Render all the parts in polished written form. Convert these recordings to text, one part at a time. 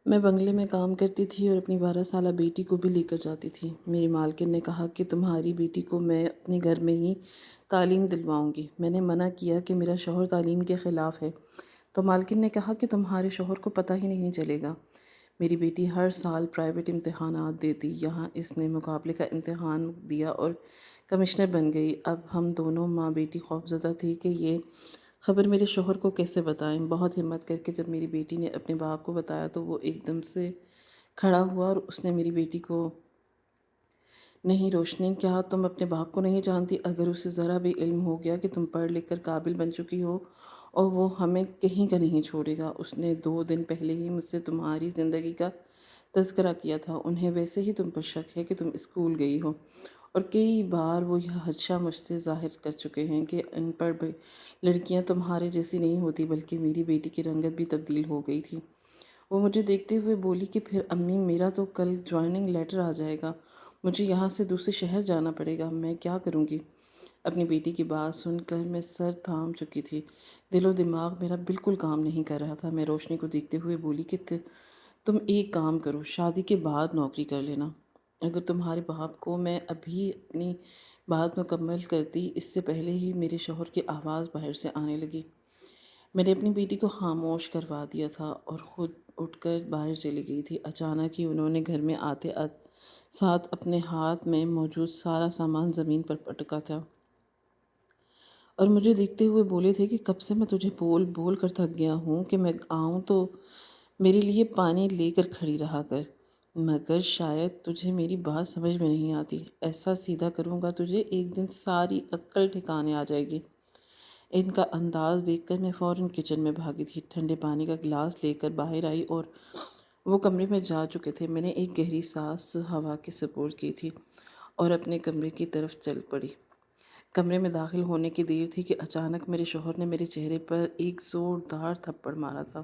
میں بنگلے میں کام کرتی تھی اور اپنی 12 سالہ بیٹی کو بھی لے کر جاتی تھی۔ میری مالکن نے کہا کہ تمہاری بیٹی کو میں اپنے گھر میں ہی تعلیم دلواؤں گی۔ میں نے منع کیا کہ میرا شوہر تعلیم کے خلاف ہے، تو مالکن نے کہا کہ تمہارے شوہر کو پتہ ہی نہیں چلے گا۔ میری بیٹی ہر سال پرائیویٹ امتحانات دیتی، یہاں اس نے مقابلے کا امتحان دیا اور کمشنر بن گئی۔ اب ہم دونوں ماں بیٹی خوفزدہ تھی کہ یہ خبر میرے شوہر کو کیسے بتائیں۔ بہت ہمت کر کے جب میری بیٹی نے اپنے باپ کو بتایا تو وہ ایک دم سے کھڑا ہوا اور اس نے میری بیٹی کو نہیں روشنی، کیا تم اپنے باپ کو نہیں جانتی؟ اگر اسے ذرا بھی علم ہو گیا کہ تم پڑھ لکھ کر قابل بن چکی ہو اور وہ ہمیں کہیں کا نہیں چھوڑے گا۔ اس نے 2 دن پہلے ہی مجھ سے تمہاری زندگی کا تذکرہ کیا تھا۔ انہیں ویسے ہی تم پر شک ہے کہ تم اسکول گئی ہو، اور کئی بار وہ یہ خدشہ مجھ سے ظاہر کر چکے ہیں کہ ان پڑھ لڑکیاں تمہارے جیسی نہیں ہوتی، بلکہ میری بیٹی کی رنگت بھی تبدیل ہو گئی تھی۔ وہ مجھے دیکھتے ہوئے بولی کہ پھر امی، میرا تو کل جوائننگ لیٹر آ جائے گا، مجھے یہاں سے دوسرے شہر جانا پڑے گا، میں کیا کروں گی؟ اپنی بیٹی کی بات سن کر میں سر تھام چکی تھی، دل و دماغ میرا بالکل کام نہیں کر رہا تھا۔ میں روشنی کو دیکھتے ہوئے بولی کہ تم ایک کام کرو، شادی کے بعد نوکری کر لینا۔ اگر تمہارے باپ کو میں ابھی اپنی بات مکمل کرتی، اس سے پہلے ہی میرے شوہر کی آواز باہر سے آنے لگی۔ میں نے اپنی بیٹی کو خاموش کروا دیا تھا اور خود اٹھ کر باہر چلی گئی تھی۔ اچانک ہی انہوں نے گھر میں آتے ساتھ اپنے ہاتھ میں موجود سارا سامان زمین پر پٹکا تھا اور مجھے دیکھتے ہوئے بولے تھے کہ کب سے میں تجھے بول بول کر تھک گیا ہوں کہ میں آؤں تو میرے لیے پانی لے کر کھڑی رہا کر، مگر شاید تجھے میری بات سمجھ میں نہیں آتی۔ ایسا سیدھا کروں گا تجھے، ایک دن ساری عقل ٹھکانے آ جائے گی۔ ان کا انداز دیکھ کر میں فوراً کچن میں بھاگی تھی، ٹھنڈے پانی کا گلاس لے کر باہر آئی اور وہ کمرے میں جا چکے تھے۔ میں نے ایک گہری سانس ہوا کے سپرد کی تھی اور اپنے کمرے کی طرف چل پڑی۔ کمرے میں داخل ہونے کی دیر تھی کہ اچانک میرے شوہر نے میرے چہرے پر ایک زوردار تھپڑ مارا تھا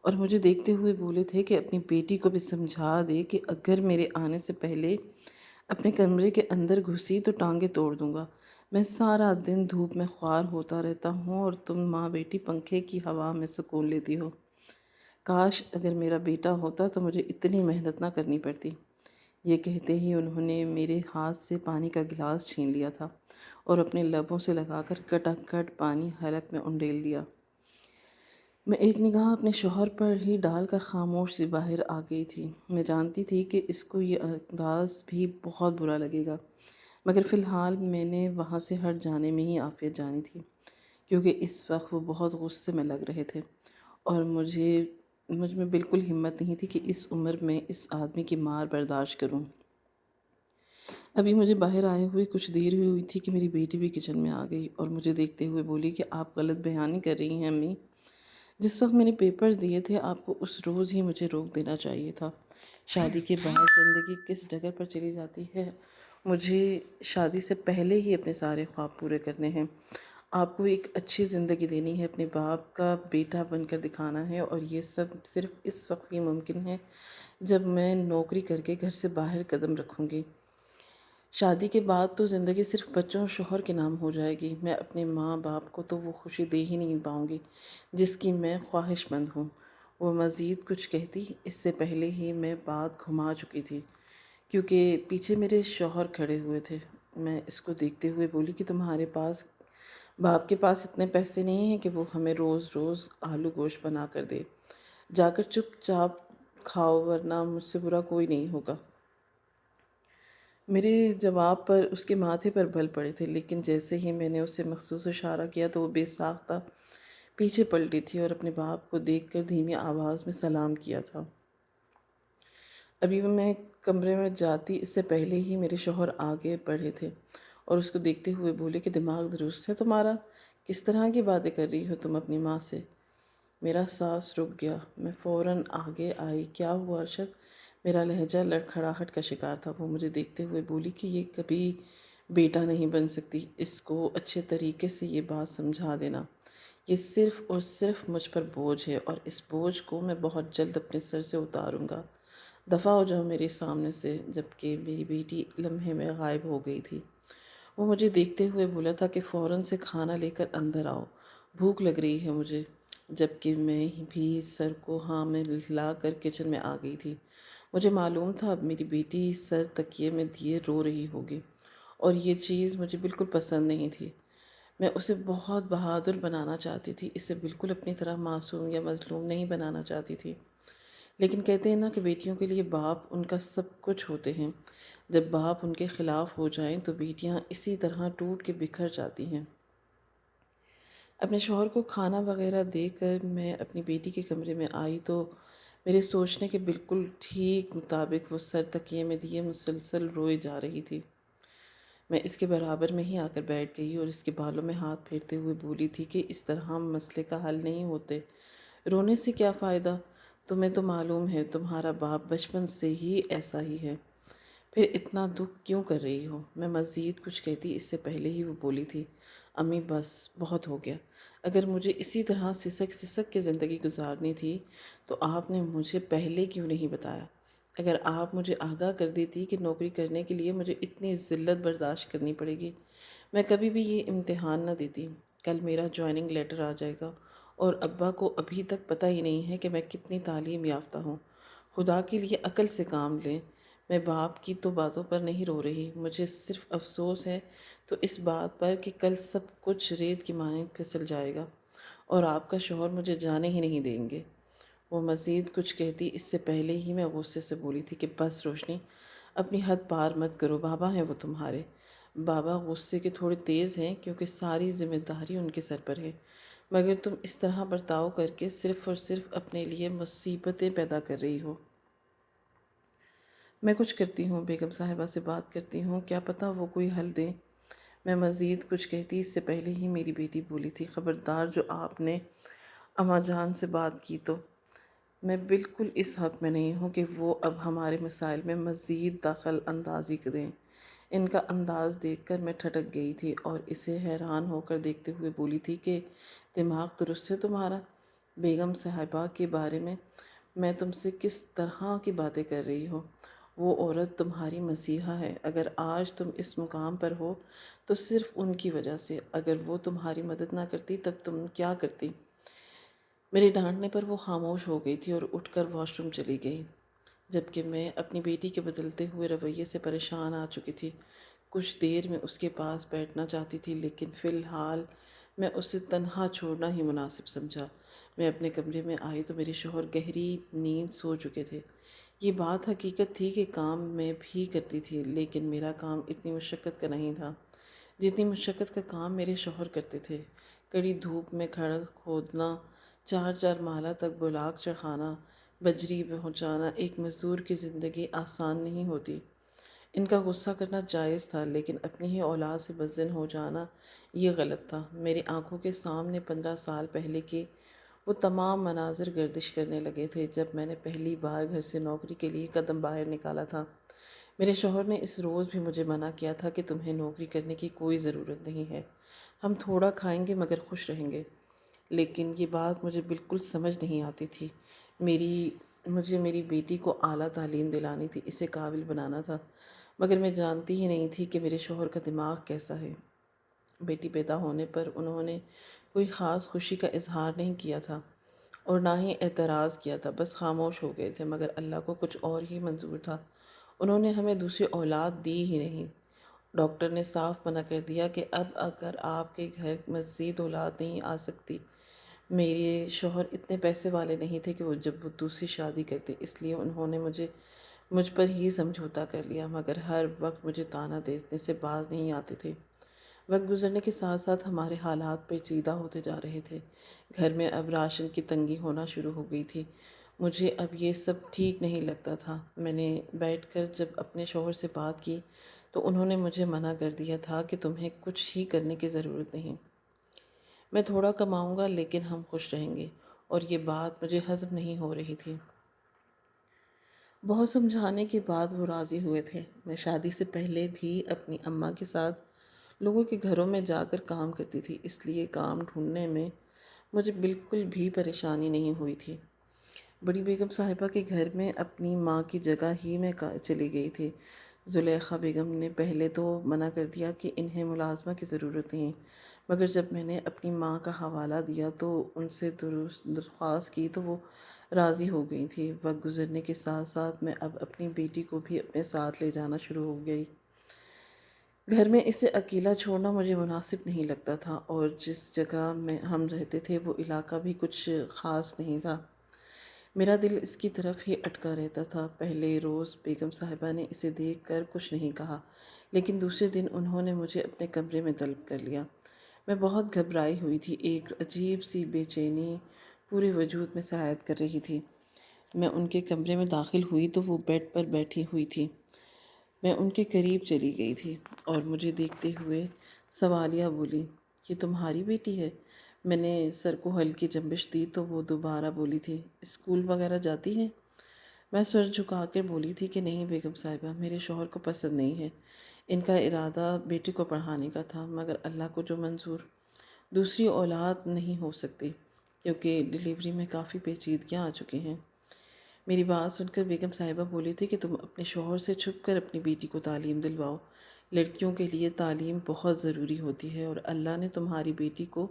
اور مجھے دیکھتے ہوئے بولے تھے کہ اپنی بیٹی کو بھی سمجھا دے کہ اگر میرے آنے سے پہلے اپنے کمرے کے اندر گھسی تو ٹانگیں توڑ دوں گا۔ میں سارا دن دھوپ میں خوار ہوتا رہتا ہوں اور تم ماں بیٹی پنکھے کی ہوا میں سکون لیتی ہو۔ کاش اگر میرا بیٹا ہوتا تو مجھے اتنی محنت نہ کرنی پڑتی۔ یہ کہتے ہی انہوں نے میرے ہاتھ سے پانی کا گلاس چھین لیا تھا اور اپنے لبوں سے لگا کر کٹا کٹ پانی حلق میں انڈیل دیا۔ میں ایک نگاہ اپنے شوہر پر ہی ڈال کر خاموش سی باہر آ گئی تھی۔ میں جانتی تھی کہ اس کو یہ انداز بھی بہت برا لگے گا، مگر فی الحال میں نے وہاں سے ہٹ جانے میں ہی عافیت جانی تھی، کیونکہ اس وقت وہ بہت غصے میں لگ رہے تھے اور مجھ میں بالکل ہمت نہیں تھی کہ اس عمر میں اس آدمی کی مار برداشت کروں۔ ابھی مجھے باہر آئے ہوئے کچھ دیر ہی ہوئی تھی کہ میری بیٹی بھی کچن میں آ گئی اور مجھے دیکھتے ہوئے بولی کہ آپ غلط بیانی کر رہی ہیں امی۔ جس وقت میں نے پیپرز دیے تھے آپ کو اس روز ہی مجھے روک دینا چاہیے تھا۔ شادی کے بعد زندگی کس ڈگر پر چلی جاتی ہے، مجھے شادی سے پہلے ہی اپنے سارے خواب پورے کرنے ہیں۔ آپ کو ایک اچھی زندگی دینی ہے، اپنے باپ کا بیٹا بن کر دکھانا ہے، اور یہ سب صرف اس وقت ہی ممکن ہے جب میں نوکری کر کے گھر سے باہر قدم رکھوں گی۔ شادی کے بعد تو زندگی صرف بچوں اور شوہر کے نام ہو جائے گی۔ میں اپنے ماں باپ کو تو وہ خوشی دے ہی نہیں پاؤں گی جس کی میں خواہش مند ہوں۔ وہ مزید کچھ کہتی اس سے پہلے ہی میں بات گھما چکی تھی، کیونکہ پیچھے میرے شوہر کھڑے ہوئے تھے۔ میں اس کو دیکھتے ہوئے بولی کہ تمہارے باپ کے پاس اتنے پیسے نہیں ہیں کہ وہ ہمیں روز روز آلو گوشت بنا کر دے۔ جا کر چپ چاپ کھاؤ، ورنہ مجھ سے برا کوئی نہیں ہوگا۔ میرے جواب پر اس کے ماتھے پر بل پڑے تھے، لیکن جیسے ہی میں نے اسے مخصوص اشارہ کیا تو وہ بے ساختہ پیچھے پلٹی تھی اور اپنے باپ کو دیکھ کر دھیمی آواز میں سلام کیا تھا۔ ابھی میں کمرے میں جاتی اس سے پہلے ہی میرے شوہر آگے بڑھے تھے اور اس کو دیکھتے ہوئے بولے کہ دماغ درست ہے تمہارا؟ کس طرح کی باتیں کر رہی ہو تم اپنی ماں سے؟ میرا سانس رک گیا۔ میں فوراً آگے آئی۔ کیا ہوا ارشد؟ میرا لہجہ لڑکھڑاہٹ کا شکار تھا۔ وہ مجھے دیکھتے ہوئے بولی کہ یہ کبھی بیٹا نہیں بن سکتی، اس کو اچھے طریقے سے یہ بات سمجھا دینا۔ یہ صرف اور صرف مجھ پر بوجھ ہے اور اس بوجھ کو میں بہت جلد اپنے سر سے اتاروں گا۔ دفع ہو جاؤ میرے سامنے سے۔ جبکہ میری بیٹی لمحے میں غائب ہو گئی تھی۔ وہ مجھے دیکھتے ہوئے بولا تھا کہ فوراً سے کھانا لے کر اندر آؤ، بھوک لگ رہی ہے مجھے۔ جبکہ میں بھی سر کو ہاں میں لا کر کچن میں آ گئی تھی۔ مجھے معلوم تھا اب میری بیٹی سر تکیے میں دیے رو رہی ہوگی، اور یہ چیز مجھے بالکل پسند نہیں تھی۔ میں اسے بہت بہادر بنانا چاہتی تھی، اسے بالکل اپنی طرح معصوم یا مظلوم نہیں بنانا چاہتی تھی۔ لیکن کہتے ہیں نا کہ بیٹیوں کے لیے باپ ان کا سب کچھ ہوتے ہیں۔ جب باپ ان کے خلاف ہو جائیں تو بیٹیاں اسی طرح ٹوٹ کے بکھر جاتی ہیں۔ اپنے شوہر کو کھانا وغیرہ دے کر میں اپنی بیٹی کے کمرے میں آئی تو میرے سوچنے کے بالکل ٹھیک مطابق وہ سر تکیے میں دیے مسلسل روئے جا رہی تھی۔ میں اس کے برابر میں ہی آ کر بیٹھ گئی اور اس کے بالوں میں ہاتھ پھیرتے ہوئے بولی تھی کہ اس طرح ہم مسئلے کا حل نہیں ہوتے۔ رونے سے کیا فائدہ؟ تمہیں تو معلوم ہے تمہارا باپ بچپن سے ہی ایسا ہی ہے، پھر اتنا دکھ کیوں کر رہی ہو؟ میں مزید کچھ کہتی اس سے پہلے ہی وہ بولی تھی، امی بس بہت ہو گیا۔ اگر مجھے اسی طرح سسک سسک کے زندگی گزارنی تھی تو آپ نے مجھے پہلے کیوں نہیں بتایا؟ اگر آپ مجھے آگاہ کر دیتی کہ نوکری کرنے کے لیے مجھے اتنی ذلت برداشت کرنی پڑے گی، میں کبھی بھی یہ امتحان نہ دیتی۔ کل میرا جوائننگ لیٹر آ جائے گا اور ابا کو ابھی تک پتہ ہی نہیں ہے کہ میں کتنی تعلیم یافتہ ہوں۔ خدا کے لیے عقل سے کام لیں۔ میں باپ کی تو باتوں پر نہیں رو رہی، مجھے صرف افسوس ہے تو اس بات پر کہ کل سب کچھ ریت کی مانند پھسل جائے گا اور آپ کا شوہر مجھے جانے ہی نہیں دیں گے۔ وہ مزید کچھ کہتی اس سے پہلے ہی میں غصے سے بولی تھی کہ بس روشنی، اپنی حد پار مت کرو، بابا ہیں وہ تمہارے۔ بابا غصے کے تھوڑے تیز ہیں کیونکہ ساری ذمہ داری ان کے سر پر ہے، مگر تم اس طرح برتاؤ کر کے صرف اور صرف اپنے لیے مصیبتیں پیدا کر رہی ہو۔ میں کچھ کرتی ہوں، بیگم صاحبہ سے بات کرتی ہوں، کیا پتہ وہ کوئی حل دیں۔ میں مزید کچھ کہتی اس سے پہلے ہی میری بیٹی بولی تھی، خبردار جو آپ نے اماں جان سے بات کی تو میں بالکل اس حق میں نہیں ہوں کہ وہ اب ہمارے مسائل میں مزید دخل اندازی دیں۔ ان کا انداز دیکھ کر میں ٹھٹک گئی تھی اور اسے حیران ہو کر دیکھتے ہوئے بولی تھی کہ دماغ درست ہے تمہارا؟ بیگم صاحبہ کے بارے میں تم سے کس طرح کی باتیں کر رہی ہو؟ وہ عورت تمہاری مسیحا ہے، اگر آج تم اس مقام پر ہو تو صرف ان کی وجہ سے، اگر وہ تمہاری مدد نہ کرتی تب تم کیا کرتی؟ میرے ڈانٹنے پر وہ خاموش ہو گئی تھی اور اٹھ کر واش روم چلی گئی، جبکہ میں اپنی بیٹی کے بدلتے ہوئے رویے سے پریشان آ چکی تھی۔ کچھ دیر میں اس کے پاس بیٹھنا چاہتی تھی لیکن فی الحال میں اسے تنہا چھوڑنا ہی مناسب سمجھا۔ میں اپنے کمرے میں آئی تو میرے شوہر گہری نیند سو چکے تھے۔ یہ بات حقیقت تھی کہ کام میں بھی کرتی تھی لیکن میرا کام اتنی مشقت کا نہیں تھا جتنی مشقت کا کام میرے شوہر کرتے تھے۔ کڑی دھوپ میں کھڑا کھودنا، چار چار مالہ تک بلاک چڑھانا، بجری پہنچانا، ایک مزدور کی زندگی آسان نہیں ہوتی۔ ان کا غصہ کرنا جائز تھا لیکن اپنی ہی اولاد سے بدظن ہو جانا یہ غلط تھا۔ میری آنکھوں کے سامنے 15 سال پہلے کے وہ تمام مناظر گردش کرنے لگے تھے جب میں نے پہلی بار گھر سے نوکری کے لیے قدم باہر نکالا تھا۔ میرے شوہر نے اس روز بھی مجھے منع کیا تھا کہ تمہیں نوکری کرنے کی کوئی ضرورت نہیں ہے، ہم تھوڑا کھائیں گے مگر خوش رہیں گے۔ لیکن یہ بات مجھے بالکل سمجھ نہیں آتی تھی۔ مجھے میری بیٹی کو اعلیٰ تعلیم دلانی تھی، اسے قابل بنانا تھا، مگر میں جانتی ہی نہیں تھی کہ میرے شوہر کا دماغ کیسا ہے۔ بیٹی پیدا ہونے پر انہوں نے کوئی خاص خوشی کا اظہار نہیں کیا تھا اور نہ ہی اعتراض کیا تھا، بس خاموش ہو گئے تھے، مگر اللہ کو کچھ اور ہی منظور تھا۔ انہوں نے ہمیں دوسری اولاد دی ہی نہیں۔ ڈاکٹر نے صاف منع کر دیا کہ اب اگر آپ کے گھر مزید اولاد نہیں آ سکتی۔ میرے شوہر اتنے پیسے والے نہیں تھے کہ وہ دوسری شادی کرتے، اس لیے انہوں نے مجھ پر ہی سمجھوتا کر لیا، مگر ہر وقت مجھے طعنہ دینے سے باز نہیں آتے تھے۔ وقت گزرنے کے ساتھ ساتھ ہمارے حالات پیچیدہ ہوتے جا رہے تھے۔ گھر میں اب راشن کی تنگی ہونا شروع ہو گئی تھی۔ مجھے اب یہ سب ٹھیک نہیں لگتا تھا۔ میں نے بیٹھ کر جب اپنے شوہر سے بات کی تو انہوں نے مجھے منع کر دیا تھا کہ تمہیں کچھ ہی کرنے کی ضرورت نہیں، میں تھوڑا کماؤں گا لیکن ہم خوش رہیں گے، اور یہ بات مجھے ہضم نہیں ہو رہی تھی۔ بہت سمجھانے کے بعد وہ راضی ہوئے تھے۔ میں شادی سے پہلے بھی اپنی اماں کے ساتھ لوگوں کے گھروں میں جا کر کام کرتی تھی، اس لیے کام ڈھونڈنے میں مجھے بالکل بھی پریشانی نہیں ہوئی تھی۔ بڑی بیگم صاحبہ کے گھر میں اپنی ماں کی جگہ ہی میں چلی گئی تھی۔ زلیخا بیگم نے پہلے تو منع کر دیا کہ انہیں ملازمہ کی ضرورت نہیں، مگر جب میں نے اپنی ماں کا حوالہ دیا تو ان سے درخواست کی تو وہ راضی ہو گئی تھی۔ وقت گزرنے کے ساتھ ساتھ میں اب اپنی بیٹی کو بھی اپنے ساتھ لے جانا شروع ہو گئی۔ گھر میں اسے اکیلا چھوڑنا مجھے مناسب نہیں لگتا تھا، اور جس جگہ میں ہم رہتے تھے وہ علاقہ بھی کچھ خاص نہیں تھا۔ میرا دل اس کی طرف ہی اٹکا رہتا تھا۔ پہلے روز بیگم صاحبہ نے اسے دیکھ کر کچھ نہیں کہا، لیکن دوسرے دن انہوں نے مجھے اپنے کمرے میں طلب کر لیا۔ میں بہت گھبرائی ہوئی تھی، ایک عجیب سی بے چینی پورے وجود میں سرایت کر رہی تھی۔ میں ان کے کمرے میں داخل ہوئی تو وہ بیڈ پر بیٹھی ہوئی تھی۔ میں ان کے قریب چلی گئی تھی اور مجھے دیکھتے ہوئے سوالیہ بولی، یہ تمہاری بیٹی ہے؟ میں نے سر کو ہلکی جنبش دی تو وہ دوبارہ بولی تھی، اسکول وغیرہ جاتی ہے؟ میں سر جھکا کر بولی تھی کہ نہیں بیگم صاحبہ، میرے شوہر کو پسند نہیں ہے۔ ان کا ارادہ بیٹی کو پڑھانے کا تھا، مگر اللہ کو جو منظور۔ دوسری اولاد نہیں ہو سکتی کیونکہ ڈیلیوری میں کافی پیچیدگیاں آ چکی ہیں۔ میری بات سن کر بیگم صاحبہ بولی تھی کہ تم اپنے شوہر سے چھپ کر اپنی بیٹی کو تعلیم دلواؤ۔ لڑکیوں کے لیے تعلیم بہت ضروری ہوتی ہے، اور اللہ نے تمہاری بیٹی کو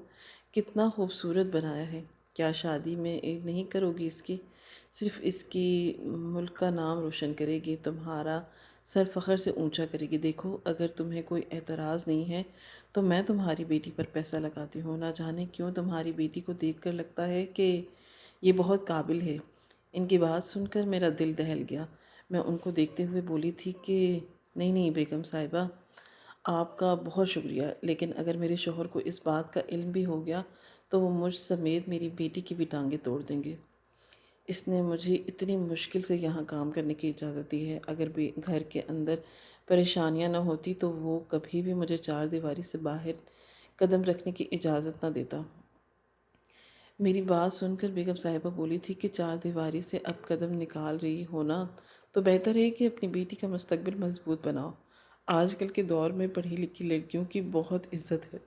کتنا خوبصورت بنایا ہے۔ کیا شادی میں نہیں کرو گی اس کی؟ صرف اس کی ملک کا نام روشن کرے گی، تمہارا سر فخر سے اونچا کرے گی۔ دیکھو، اگر تمہیں کوئی اعتراض نہیں ہے تو میں تمہاری بیٹی پر پیسہ لگاتی ہوں۔ نہ جانے کیوں تمہاری بیٹی کو دیکھ کر لگتا ہے کہ یہ بہت قابل ہے۔ ان کی بات سن کر میرا دل دہل گیا۔ میں ان کو دیکھتے ہوئے بولی تھی کہ نہیں نہیں بیگم صاحبہ، آپ کا بہت شکریہ، لیکن اگر میرے شوہر کو اس بات کا علم بھی ہو گیا تو وہ مجھ سمیت میری بیٹی کی بھی ٹانگیں توڑ دیں گے۔ اس نے مجھے اتنی مشکل سے یہاں کام کرنے کی اجازت دی ہے، اگر بھی گھر کے اندر پریشانیاں نہ ہوتی تو وہ کبھی بھی مجھے چار دیواری سے باہر قدم رکھنے کی اجازت نہ دیتا۔ میری بات سن کر بیگم صاحبہ بولی تھی کہ چار دیواری سے اب قدم نکال رہی ہونا تو بہتر ہے کہ اپنی بیٹی کا مستقبل مضبوط بناؤ۔ آج کل کے دور میں پڑھی لکھی لڑکیوں کی بہت عزت ہے،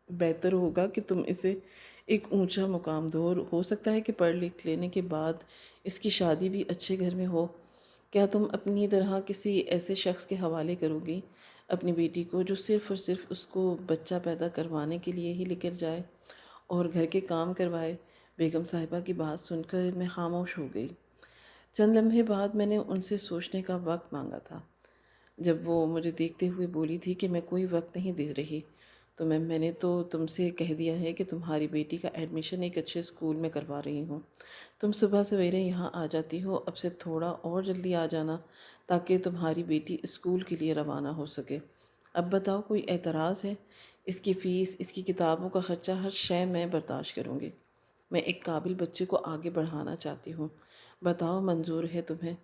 بہتر ہوگا کہ تم اسے ایک اونچا مقام دو۔ ہو سکتا ہے کہ پڑھ لکھ لینے کے بعد اس کی شادی بھی اچھے گھر میں ہو۔ کیا تم اپنی طرح کسی ایسے شخص کے حوالے کرو گی اپنی بیٹی کو جو صرف اور صرف اس کو بچہ پیدا کروانے کے لیے ہی لے کر جائے اور گھر کے کام کروائے؟ بیگم صاحبہ کی بات سن کر میں خاموش ہو گئی۔ چند لمحے بعد میں نے ان سے سوچنے کا وقت مانگا تھا۔ جب وہ مجھے دیکھتے ہوئے بولی تھی کہ میں کوئی وقت نہیں دے رہی، تو میں نے تو تم سے کہہ دیا ہے کہ تمہاری بیٹی کا ایڈمیشن ایک اچھے اسکول میں کروا رہی ہوں۔ تم صبح سویرے یہاں آ جاتی ہو، اب سے تھوڑا اور جلدی آ جانا تاکہ تمہاری بیٹی اسکول کے لیے روانہ ہو سکے۔ اب بتاؤ، کوئی اعتراض ہے؟ اس کی فیس، اس کی کتابوں کا خرچہ، ہر شے میں برداشت کروں گی۔ میں ایک قابل بچے کو آگے بڑھانا چاہتی ہوں۔ بتاؤ، منظور ہے تمہیں؟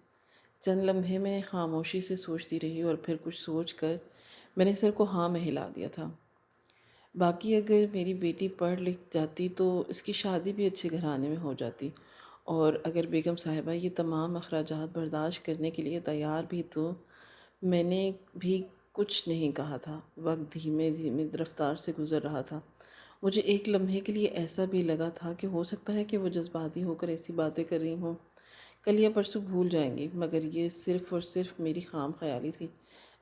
چند لمحے میں خاموشی سے سوچتی رہی اور پھر کچھ سوچ کر میں نے سر کو ہاں میں ہلا دیا تھا۔ باقی اگر میری بیٹی پڑھ لکھ جاتی تو اس کی شادی بھی اچھے گھرانے میں ہو جاتی، اور اگر بیگم صاحبہ یہ تمام اخراجات برداشت کرنے کے لیے تیار بھی تو میں نے بھی کچھ نہیں کہا تھا۔ وقت دھیمے دھیمے رفتار سے گزر رہا تھا۔ مجھے ایک لمحے کے لیے ایسا بھی لگا تھا کہ ہو سکتا ہے کہ وہ جذباتی ہو کر ایسی باتیں کر رہی ہوں، کل یا پرسوں بھول جائیں گی، مگر یہ صرف اور صرف میری خام خیالی تھی۔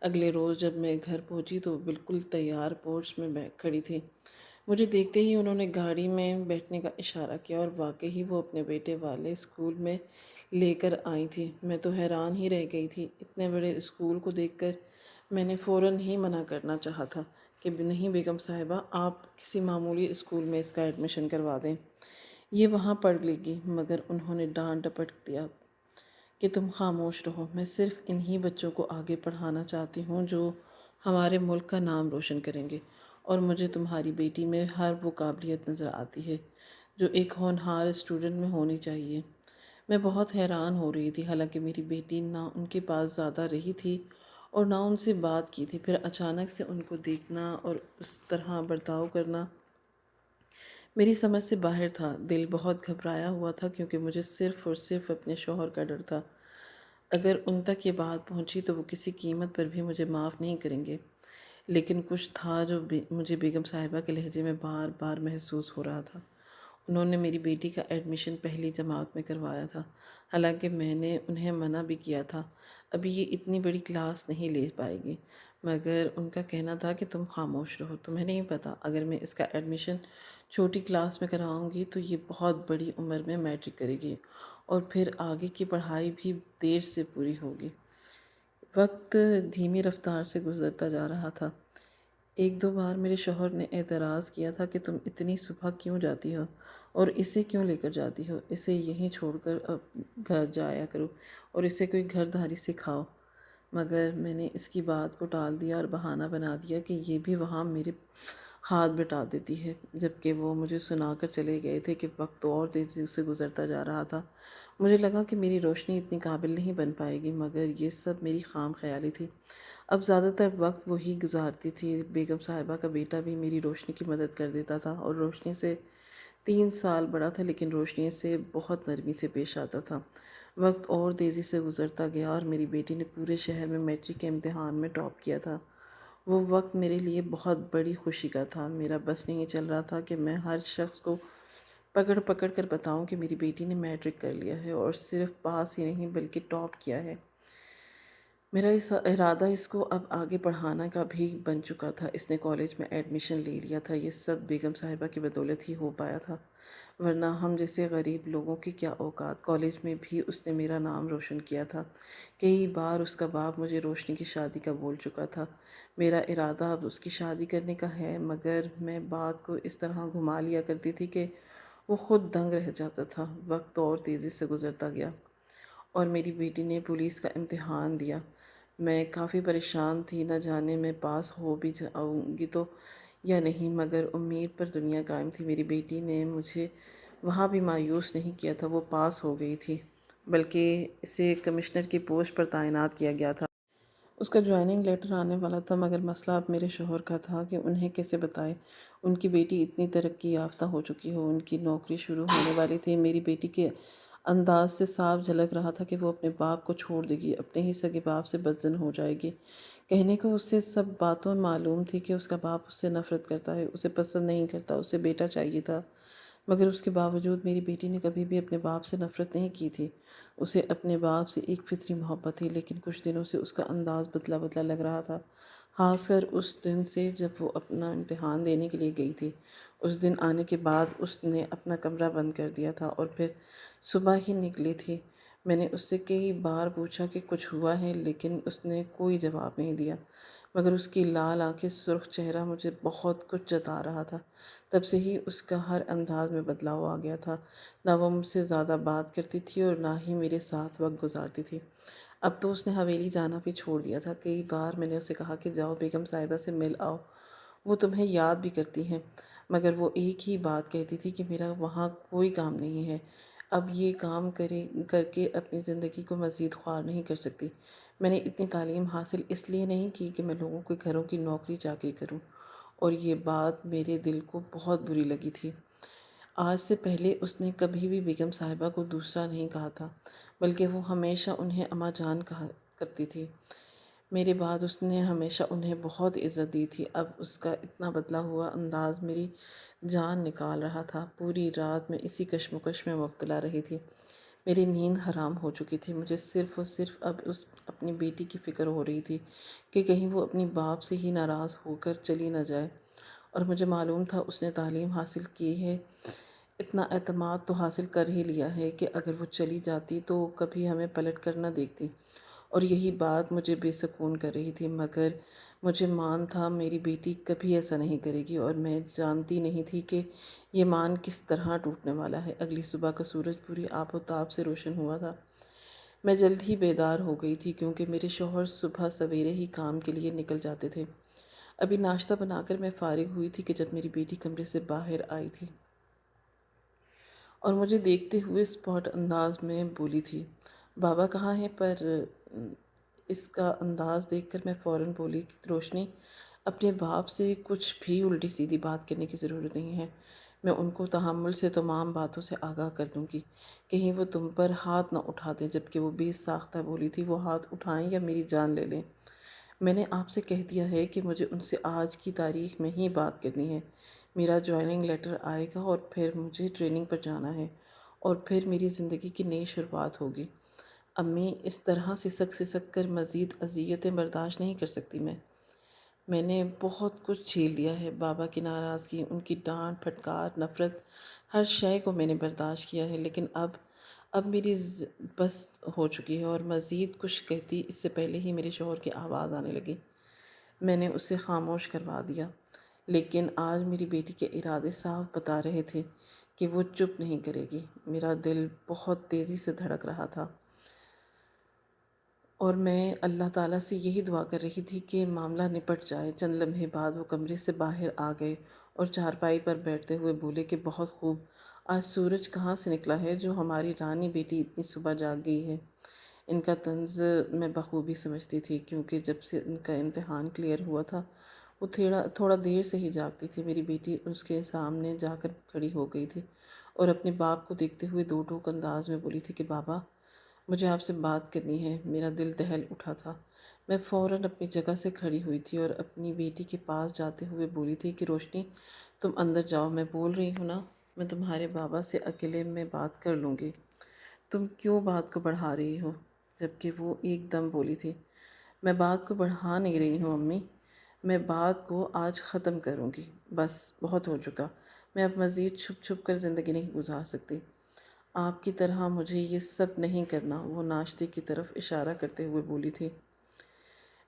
اگلے روز جب میں گھر پہنچی تو بالکل تیار پورچ میں کھڑی تھی۔ مجھے دیکھتے ہی انہوں نے گاڑی میں بیٹھنے کا اشارہ کیا، اور واقعی وہ اپنے بیٹے والے اسکول میں لے کر آئی تھی۔ میں تو حیران ہی رہ گئی تھی۔ اتنے بڑے اسکول کو دیکھ کر میں نے فوراً ہی منع کرنا چاہا تھا کہ نہیں بیگم صاحبہ، آپ کسی معمولی اسکول میں اس کا ایڈمیشن کروا دیں، یہ وہاں پڑھ لے گی، مگر انہوں نے ڈانٹ ڈپٹ دیا کہ تم خاموش رہو، میں صرف انہی بچوں کو آگے پڑھانا چاہتی ہوں جو ہمارے ملک کا نام روشن کریں گے، اور مجھے تمہاری بیٹی میں ہر وہ قابلیت نظر آتی ہے جو ایک ہونہار اسٹوڈنٹ میں ہونی چاہیے۔ میں بہت حیران ہو رہی تھی، حالانکہ میری بیٹی نہ ان کے پاس زیادہ رہی تھی اور نہ ان سے بات کی تھی، پھر اچانک سے ان کو دیکھنا اور اس طرح برتاؤ کرنا میری سمجھ سے باہر تھا۔ دل بہت گھبرایا ہوا تھا کیونکہ مجھے صرف اور صرف اپنے شوہر کا ڈر تھا۔ اگر ان تک یہ بات پہنچی تو وہ کسی قیمت پر بھی مجھے معاف نہیں کریں گے، لیکن کچھ تھا جو مجھے بیگم صاحبہ کے لہجے میں بار بار محسوس ہو رہا تھا۔ انہوں نے میری بیٹی کا ایڈمیشن پہلی جماعت میں کروایا تھا، حالانکہ میں نے انہیں منع بھی کیا تھا، ابھی یہ اتنی بڑی کلاس نہیں لے پائے گی، مگر ان کا کہنا تھا کہ تم خاموش رہو، تمہیں نہیں پتہ اگر میں اس کا ایڈمیشن چھوٹی کلاس میں کراؤں گی تو یہ بہت بڑی عمر میں میٹرک کرے گی اور پھر آگے کی پڑھائی بھی دیر سے پوری ہوگی۔ وقت دھیمی رفتار سے گزرتا جا رہا تھا۔ ایک دو بار میرے شوہر نے اعتراض کیا تھا کہ تم اتنی صبح کیوں جاتی ہو اور اسے کیوں لے کر جاتی ہو، اسے یہیں چھوڑ کر اب گھر جایا کرو اور اسے کوئی گھرداری سکھاؤ۔ مگر میں نے اس کی بات کو ٹال دیا اور بہانہ بنا دیا کہ یہ بھی وہاں میرے ہاتھ بٹا دیتی ہے، جبکہ وہ مجھے سنا کر چلے گئے تھے کہ وقت تو اور تیزی سے گزرتا جا رہا تھا۔ مجھے لگا کہ میری روشنی اتنی قابل نہیں بن پائے گی، مگر یہ سب میری خام خیالی تھی۔ اب زیادہ تر وقت وہی گزارتی تھی۔ بیگم صاحبہ کا بیٹا بھی میری روشنی کی مدد کر دیتا تھا اور روشنی سے 3 سال بڑا تھا، لیکن روشنی سے بہت نرمی سے پیش آتا تھا۔ وقت اور تیزی سے گزرتا گیا اور میری بیٹی نے پورے شہر میں میٹرک کے امتحان میں ٹاپ کیا تھا۔ وہ وقت میرے لیے بہت بڑی خوشی کا تھا۔ میرا بس نہیں چل رہا تھا کہ میں ہر شخص کو پکڑ پکڑ کر بتاؤں کہ میری بیٹی نے میٹرک کر لیا ہے اور صرف پاس ہی نہیں بلکہ ٹاپ کیا ہے۔ میرا اس ارادہ اس کو اب آگے پڑھانا کا بھی بن چکا تھا۔ اس نے کالج میں ایڈمیشن لے لیا تھا۔ یہ سب بیگم صاحبہ کی بدولت ہی ہو پایا تھا، ورنہ ہم جیسے غریب لوگوں کی کیا اوقات۔ کالج میں بھی اس نے میرا نام روشن کیا تھا۔ کئی بار اس کا باپ مجھے روشنی کی شادی کا بول چکا تھا۔ میرا ارادہ اب اس کی شادی کرنے کا ہے، مگر میں بات کو اس طرح گھما لیا کرتی تھی کہ وہ خود دنگ رہ جاتا تھا۔ وقت اور تیزی سے گزرتا گیا اور میری بیٹی نے پولیس کا امتحان دیا۔ میں کافی پریشان تھی، نہ جانے میں پاس ہو بھی جاؤں گی تو یا نہیں، مگر امید پر دنیا قائم تھی۔ میری بیٹی نے مجھے وہاں بھی مایوس نہیں کیا تھا۔ وہ پاس ہو گئی تھی، بلکہ اسے کمشنر کی پوسٹ پر تعینات کیا گیا تھا۔ اس کا جوائننگ لیٹر آنے والا تھا، مگر مسئلہ اب میرے شوہر کا تھا کہ انہیں کیسے بتائے ان کی بیٹی اتنی ترقی یافتہ ہو چکی ہو، ان کی نوکری شروع ہونے والی تھی۔ میری بیٹی کے انداز سے صاف جھلک رہا تھا کہ وہ اپنے باپ کو چھوڑ دے گی، اپنے ہی سگے باپ سے بدظن ہو جائے گی۔ کہنے کو اس سے سب باتوں معلوم تھی کہ اس کا باپ اس سے نفرت کرتا ہے، اسے پسند نہیں کرتا، اسے بیٹا چاہیے تھا۔ مگر اس کے باوجود میری بیٹی نے کبھی بھی اپنے باپ سے نفرت نہیں کی تھی۔ اسے اپنے باپ سے ایک فطری محبت تھی، لیکن کچھ دنوں سے اس کا انداز بدلا بدلا لگ رہا تھا، خاص کر اس دن سے جب وہ اپنا امتحان دینے کے لیے گئی تھی۔ اس دن آنے کے بعد اس نے اپنا کمرہ بند کر دیا تھا اور پھر صبح ہی نکلی تھی۔ میں نے اس سے کئی بار پوچھا کہ کچھ ہوا ہے، لیکن اس نے کوئی جواب نہیں دیا، مگر اس کی لال آنکھیں، سرخ چہرہ مجھے بہت کچھ جتا رہا تھا۔ تب سے ہی اس کا ہر انداز میں بدلاؤ آ گیا تھا۔ نہ وہ مجھ سے زیادہ بات کرتی تھی اور نہ ہی میرے ساتھ وقت گزارتی تھی۔ اب تو اس نے حویلی جانا بھی چھوڑ دیا تھا۔ کئی بار میں نے اسے کہا کہ جاؤ بیگم صاحبہ سے مل آؤ، وہ تمہیں یاد بھی کرتی ہیں، مگر وہ ایک ہی بات کہتی تھی کہ میرا وہاں کوئی کام نہیں ہے، اب یہ کام کر کے اپنی زندگی کو مزید خوار نہیں کر سکتی۔ میں نے اتنی تعلیم حاصل اس لیے نہیں کی کہ میں لوگوں کے گھروں کی نوکری چاکری کروں، اور یہ بات میرے دل کو بہت بری لگی تھی۔ آج سے پہلے اس نے کبھی بھی بیگم صاحبہ کو دوسرا نہیں کہا تھا، بلکہ وہ ہمیشہ انہیں اماں جان کہا کرتی تھی۔ میرے بعد اس نے ہمیشہ انہیں بہت عزت دی تھی۔ اب اس کا اتنا بدلا ہوا انداز میری جان نکال رہا تھا۔ پوری رات میں اسی کشمکش میں مبتلا رہی تھی۔ میری نیند حرام ہو چکی تھی۔ مجھے صرف اور صرف اب اپنی بیٹی کی فکر ہو رہی تھی کہ کہیں وہ اپنی باپ سے ہی ناراض ہو کر چلی نہ جائے، اور مجھے معلوم تھا اس نے تعلیم حاصل کی ہے، اتنا اعتماد تو حاصل کر ہی لیا ہے کہ اگر وہ چلی جاتی تو کبھی ہمیں پلٹ کر نہ دیکھتی، اور یہی بات مجھے بے سکون کر رہی تھی۔ مگر مجھے مان تھا میری بیٹی کبھی ایسا نہیں کرے گی، اور میں جانتی نہیں تھی کہ یہ مان کس طرح ٹوٹنے والا ہے۔ اگلی صبح کا سورج پوری آب و تاب سے روشن ہوا تھا۔ میں جلد ہی بیدار ہو گئی تھی کیونکہ میرے شوہر صبح سویرے ہی کام کے لیے نکل جاتے تھے۔ ابھی ناشتہ بنا کر میں فارغ ہوئی تھی کہ جب میری بیٹی کمرے سے باہر آئی تھی اور مجھے دیکھتے ہوئے اسپاٹ انداز میں بولی تھی، بابا کہاں ہیں؟ پر اس کا انداز دیکھ کر میں فوراً بولی، روشنی، اپنے باپ سے کچھ بھی الٹی سیدھی بات کرنے کی ضرورت نہیں ہے۔ میں ان کو تحمل سے تمام باتوں سے آگاہ کر دوں گی، کہیں وہ تم پر ہاتھ نہ اٹھا دیں۔ جبکہ وہ بھی ساختہ بولی تھی، وہ ہاتھ اٹھائیں یا میری جان لے لیں۔ میں نے آپ سے کہہ دیا ہے کہ مجھے ان سے آج کی تاریخ میں ہی بات کرنی ہے۔ میرا جوائننگ لیٹر آئے گا اور پھر مجھے ٹریننگ پر جانا ہے، اور پھر میری زندگی کی نئی شروعات ہوگی۔ امی، اس طرح سسک سسک کر مزید اذیتیں برداشت نہیں کر سکتی میں۔ میں نے بہت کچھ جھیل لیا ہے، بابا کی ناراضگی، ان کی ڈانٹ پھٹکار، نفرت، ہر شے کو میں نے برداشت کیا ہے، لیکن اب میری بس ہو چکی ہے اور مزید کچھ کہتی اس سے پہلے ہی میرے شوہر کی آواز آنے لگی۔ میں نے اسے خاموش کروا دیا، لیکن آج میری بیٹی کے ارادے صاف بتا رہے تھے کہ وہ چپ نہیں کرے گی۔ میرا دل بہت تیزی سے دھڑک رہا تھا اور میں اللہ تعالیٰ سے یہی دعا کر رہی تھی کہ معاملہ نپٹ جائے۔ چند لمحے بعد وہ کمرے سے باہر آ گئے اور چارپائی پر بیٹھتے ہوئے بولے کہ بہت خوب، آج سورج کہاں سے نکلا ہے جو ہماری رانی بیٹی اتنی صبح جاگ گئی ہے۔ ان کا طنز میں بخوبی سمجھتی تھی، کیونکہ جب سے ان کا امتحان کلیئر ہوا تھا وہ تھوڑا دیر سے ہی جاگتی تھی۔ میری بیٹی اس کے سامنے جا کر کھڑی ہو گئی تھی اور اپنے باپ کو دیکھتے ہوئے دو ٹوک انداز میں بولی تھی کہ بابا، مجھے آپ سے بات کرنی ہے۔ میرا دل دہل اٹھا تھا۔ میں فوراً اپنی جگہ سے کھڑی ہوئی تھی اور اپنی بیٹی کے پاس جاتے ہوئے بولی تھی کہ روشنی، تم اندر جاؤ، میں بول رہی ہوں نا، میں تمہارے بابا سے اکیلے میں بات کر لوں گی۔ تم کیوں بات کو بڑھا رہی ہو؟ جبکہ وہ ایک دم بولی تھی، میں بات کو بڑھا نہیں رہی ہوں امی، میں بات کو آج ختم کروں گی، بس بہت ہو چکا، میں اب مزید چھپ چھپ کر زندگی نہیں گزار سکتی۔ آپ کی طرح مجھے یہ سب نہیں کرنا، وہ ناشتے کی طرف اشارہ کرتے ہوئے بولی تھی۔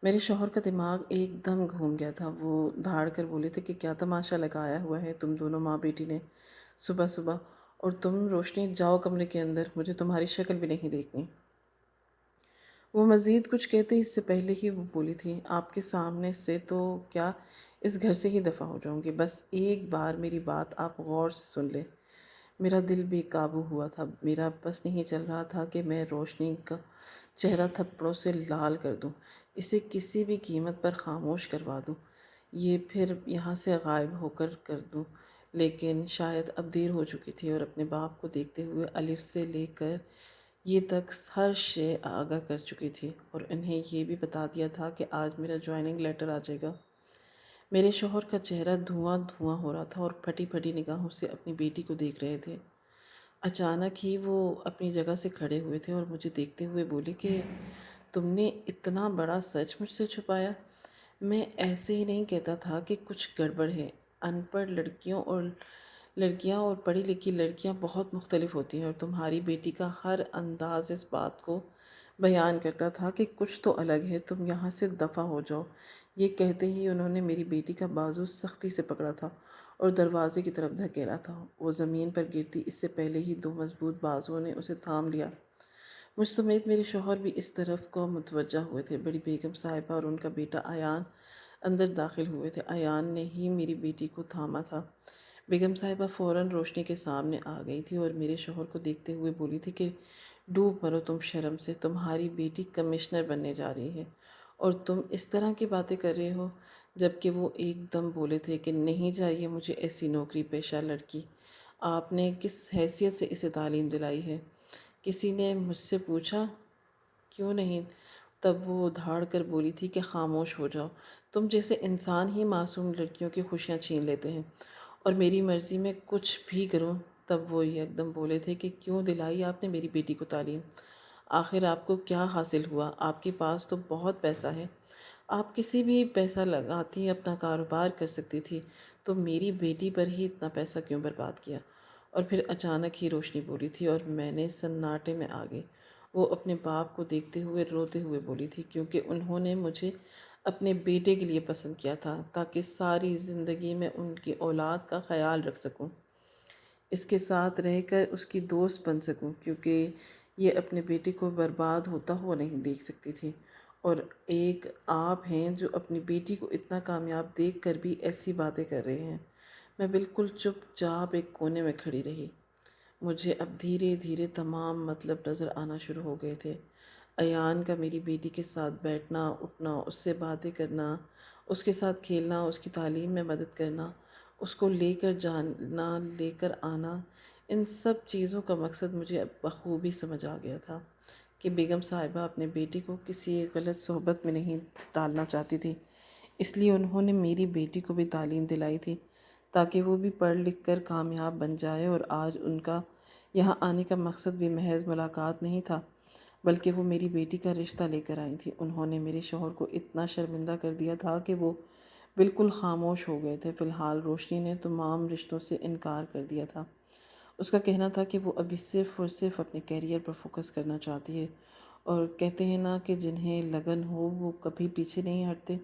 میرے شوہر کا دماغ ایک دم گھوم گیا تھا۔ وہ دھاڑ کر بولے تھے کہ کیا تماشا لگایا ہوا ہے تم دونوں ماں بیٹی نے صبح صبح، اور تم روشنی جاؤ کمرے کے اندر، مجھے تمہاری شکل بھی نہیں دیکھنی۔ وہ مزید کچھ کہتے اس سے پہلے ہی وہ بولی تھی، آپ کے سامنے سے تو کیا اس گھر سے ہی دفع ہو جاؤں گی، بس ایک بار میری بات آپ غور سے سن لیں۔ میرا دل بے قابو ہوا تھا، میرا بس نہیں چل رہا تھا کہ میں روشنی کا چہرہ تھپڑوں سے لال کر دوں، اسے کسی بھی قیمت پر خاموش کروا دوں، یہ پھر یہاں سے غائب ہو کر دوں، لیکن شاید اب دیر ہو چکی تھی اور اپنے باپ کو دیکھتے ہوئے الف سے لے کر یہ تک ہر شے آگاہ کر چکی تھی اور انہیں یہ بھی بتا دیا تھا کہ آج میرا جوائننگ لیٹر آ جائے گا۔ میرے شوہر کا چہرہ دھواں دھواں ہو رہا تھا اور پھٹی پھٹی نگاہوں سے اپنی بیٹی کو دیکھ رہے تھے۔ اچانک ہی وہ اپنی جگہ سے کھڑے ہوئے تھے اور مجھے دیکھتے ہوئے بولے کہ تم نے اتنا بڑا سچ مجھ سے چھپایا؟ میں ایسے ہی نہیں کہتا تھا کہ کچھ گڑبڑ ہے۔ ان پڑھ لڑکیاں اور پڑھی لکھی لڑکیاں بہت مختلف ہوتی ہیں اور تمہاری بیٹی کا ہر انداز اس بات کو بیان کرتا تھا کہ کچھ تو الگ ہے، تم یہاں سے دفع ہو جاؤ۔ یہ کہتے ہی انہوں نے میری بیٹی کا بازو سختی سے پکڑا تھا اور دروازے کی طرف دھکیلا تھا۔ وہ زمین پر گرتی اس سے پہلے ہی دو مضبوط بازوؤں نے اسے تھام لیا۔ مجھ سمیت میرے شوہر بھی اس طرف کو متوجہ ہوئے تھے۔ بڑی بیگم صاحبہ اور ان کا بیٹا ایان اندر داخل ہوئے تھے۔ ایان نے ہی میری بیٹی کو تھاما تھا۔ بیگم صاحبہ فوراً روشنی کے سامنے آ گئی تھی اور میرے شوہر کو دیکھتے ہوئے بولی تھی کہ ڈوب مرو تم شرم سے، تمہاری بیٹی کمشنر بننے جا رہی ہے اور تم اس طرح کی باتیں کر رہے ہو، جبکہ وہ ایک دم بولے تھے کہ نہیں چاہیے مجھے ایسی نوکری پیشہ لڑکی، آپ نے کس حیثیت سے اسے تعلیم دلائی ہے؟ کسی نے مجھ سے پوچھا؟ کیوں نہیں؟ تب وہ دھاڑ کر بولی تھی کہ خاموش ہو جاؤ، تم جیسے انسان ہی معصوم لڑکیوں کی خوشیاں چھین لیتے ہیں اور میری مرضی میں کچھ بھی کروں۔ تب وہ ایک دم بولے تھے کہ کیوں دلائی آپ نے میری بیٹی کو تعلیم؟ آخر آپ کو کیا حاصل ہوا؟ آپ کے پاس تو بہت پیسہ ہے، آپ کسی بھی پیسہ لگاتی اپنا کاروبار کر سکتی تھی، تو میری بیٹی پر ہی اتنا پیسہ کیوں برباد کیا؟ اور پھر اچانک ہی روشنی بولی تھی اور میں نے سناٹے میں آ گئی۔ وہ اپنے باپ کو دیکھتے ہوئے روتے ہوئے بولی تھی، کیونکہ انہوں نے مجھے اپنے بیٹے کے لیے پسند کیا تھا تاکہ ساری زندگی میں ان کی اولاد کا خیال رکھ سکوں، اس کے ساتھ رہ کر اس کی دوست بن سکوں، کیونکہ یہ اپنے بیٹے کو برباد ہوتا ہوا نہیں دیکھ سکتی تھی۔ اور ایک آپ ہیں جو اپنی بیٹی کو اتنا کامیاب دیکھ کر بھی ایسی باتیں کر رہے ہیں۔ میں بالکل چپ چاپ ایک کونے میں کھڑی رہی۔ مجھے اب دھیرے دھیرے تمام مطلب نظر آنا شروع ہو گئے تھے۔ ایان کا میری بیٹی کے ساتھ بیٹھنا اٹھنا، اس سے باتیں کرنا، اس کے ساتھ کھیلنا، اس کی تعلیم میں مدد کرنا، اس کو لے کر جانا لے کر آنا، ان سب چیزوں کا مقصد مجھے اب بخوبی سمجھ آ گیا تھا کہ بیگم صاحبہ اپنے بیٹی کو کسی غلط صحبت میں نہیں ڈالنا چاہتی تھی، اس لیے انہوں نے میری بیٹی کو بھی تعلیم دلائی تھی تاکہ وہ بھی پڑھ لکھ کر کامیاب بن جائے۔ اور آج ان کا یہاں آنے کا مقصد بھی محض ملاقات نہیں تھا، بلکہ وہ میری بیٹی کا رشتہ لے کر آئی تھی۔ انہوں نے میرے شوہر کو اتنا شرمندہ کر دیا تھا کہ وہ بالکل خاموش ہو گئے تھے۔ فی الحال روشنی نے تمام رشتوں سے انکار کر دیا تھا۔ اس کا کہنا تھا کہ وہ ابھی صرف اور صرف اپنے کیریئر پر فوکس کرنا چاہتی ہے، اور کہتے ہیں نا کہ جنہیں لگن ہو وہ کبھی پیچھے نہیں ہٹتے۔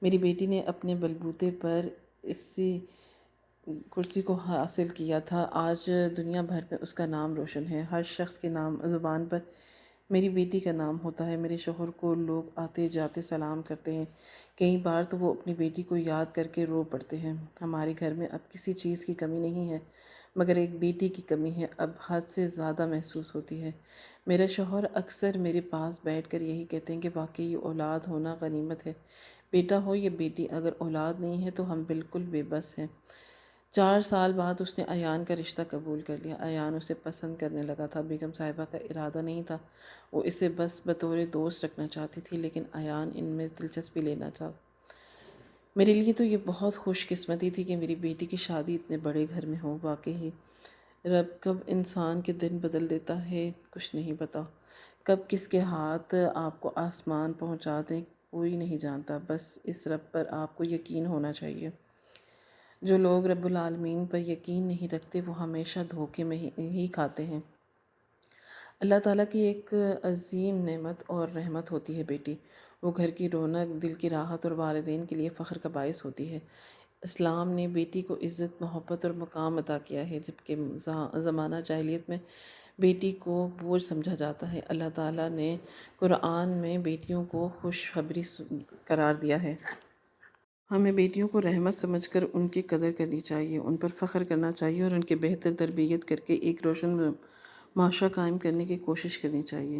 میری بیٹی نے اپنے بلبوتے پر اسی کرسی کو حاصل کیا تھا۔ آج دنیا بھر میں اس کا نام روشن ہے۔ ہر شخص کے نام زبان پر میری بیٹی کا نام ہوتا ہے۔ میرے شوہر کو لوگ آتے جاتے سلام کرتے ہیں۔ کئی بار تو وہ اپنی بیٹی کو یاد کر کے رو پڑتے ہیں۔ ہمارے گھر میں اب کسی چیز کی کمی نہیں ہے، مگر ایک بیٹی کی کمی ہے، اب حد سے زیادہ محسوس ہوتی ہے۔ میرے شوہر اکثر میرے پاس بیٹھ کر یہی کہتے ہیں کہ واقعی اولاد ہونا غنیمت ہے، بیٹا ہو یا بیٹی، اگر اولاد نہیں ہے تو ہم بالکل بے بس ہیں۔ 4 سال بعد اس نے ایان کا رشتہ قبول کر لیا۔ ایان اسے پسند کرنے لگا تھا۔ بیگم صاحبہ کا ارادہ نہیں تھا، وہ اسے بس بطور دوست رکھنا چاہتی تھی، لیکن ایان ان میں دلچسپی لینا چاہتا۔ میرے لیے تو یہ بہت خوش قسمتی تھی کہ میری بیٹی کی شادی اتنے بڑے گھر میں ہو۔ واقعی رب کب انسان کے دن بدل دیتا ہے کچھ نہیں پتہ، کب کس کے ہاتھ آپ کو آسمان پہنچا دیں کوئی نہیں جانتا۔ بس اس رب پر آپ کو یقین ہونا چاہیے۔ جو لوگ رب العالمین پر یقین نہیں رکھتے وہ ہمیشہ دھوکے میں ہی کھاتے ہیں۔ اللہ تعالیٰ کی ایک عظیم نعمت اور رحمت ہوتی ہے بیٹی۔ وہ گھر کی رونق، دل کی راحت اور والدین کے لیے فخر کا باعث ہوتی ہے۔ اسلام نے بیٹی کو عزت، محبت اور مقام عطا کیا ہے، جبکہ زمانہ جاہلیت میں بیٹی کو بوجھ سمجھا جاتا ہے۔ اللہ تعالیٰ نے قرآن میں بیٹیوں کو خوشخبری قرار دیا ہے۔ ہمیں بیٹیوں کو رحمت سمجھ کر ان کی قدر کرنی چاہیے، ان پر فخر کرنا چاہیے اور ان کی بہتر تربیت کر کے ایک روشن معاشرہ قائم کرنے کی کوشش کرنی چاہیے۔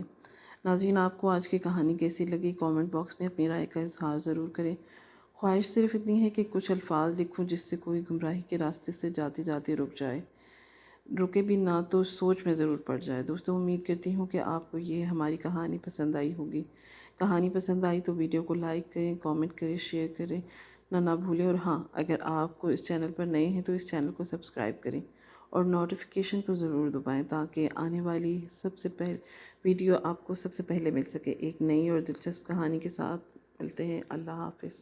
ناظرین، آپ کو آج کی کہانی کیسی لگی؟ کامنٹ باکس میں اپنی رائے کا اظہار ضرور کریں۔ خواہش صرف اتنی ہے کہ کچھ الفاظ لکھوں جس سے کوئی گمراہی کے راستے سے جاتے جاتے رکے بھی نہ تو سوچ میں ضرور پڑ جائے۔ دوستو، امید کرتی ہوں کہ آپ کو یہ ہماری کہانی پسند آئی ہوگی۔ کہانی پسند آئی تو ویڈیو کو لائک کریں، کامنٹ کریں، شیئر کریں نہ بھولیں، اور ہاں، اگر آپ کو اس چینل پر نئے ہیں تو اس چینل کو سبسکرائب کریں اور نوٹیفیکیشن کو ضرور دبائیں تاکہ آنے والی ویڈیو آپ کو سب سے پہلے مل سکے۔ ایک نئی اور دلچسپ کہانی کے ساتھ ملتے ہیں۔ اللہ حافظ۔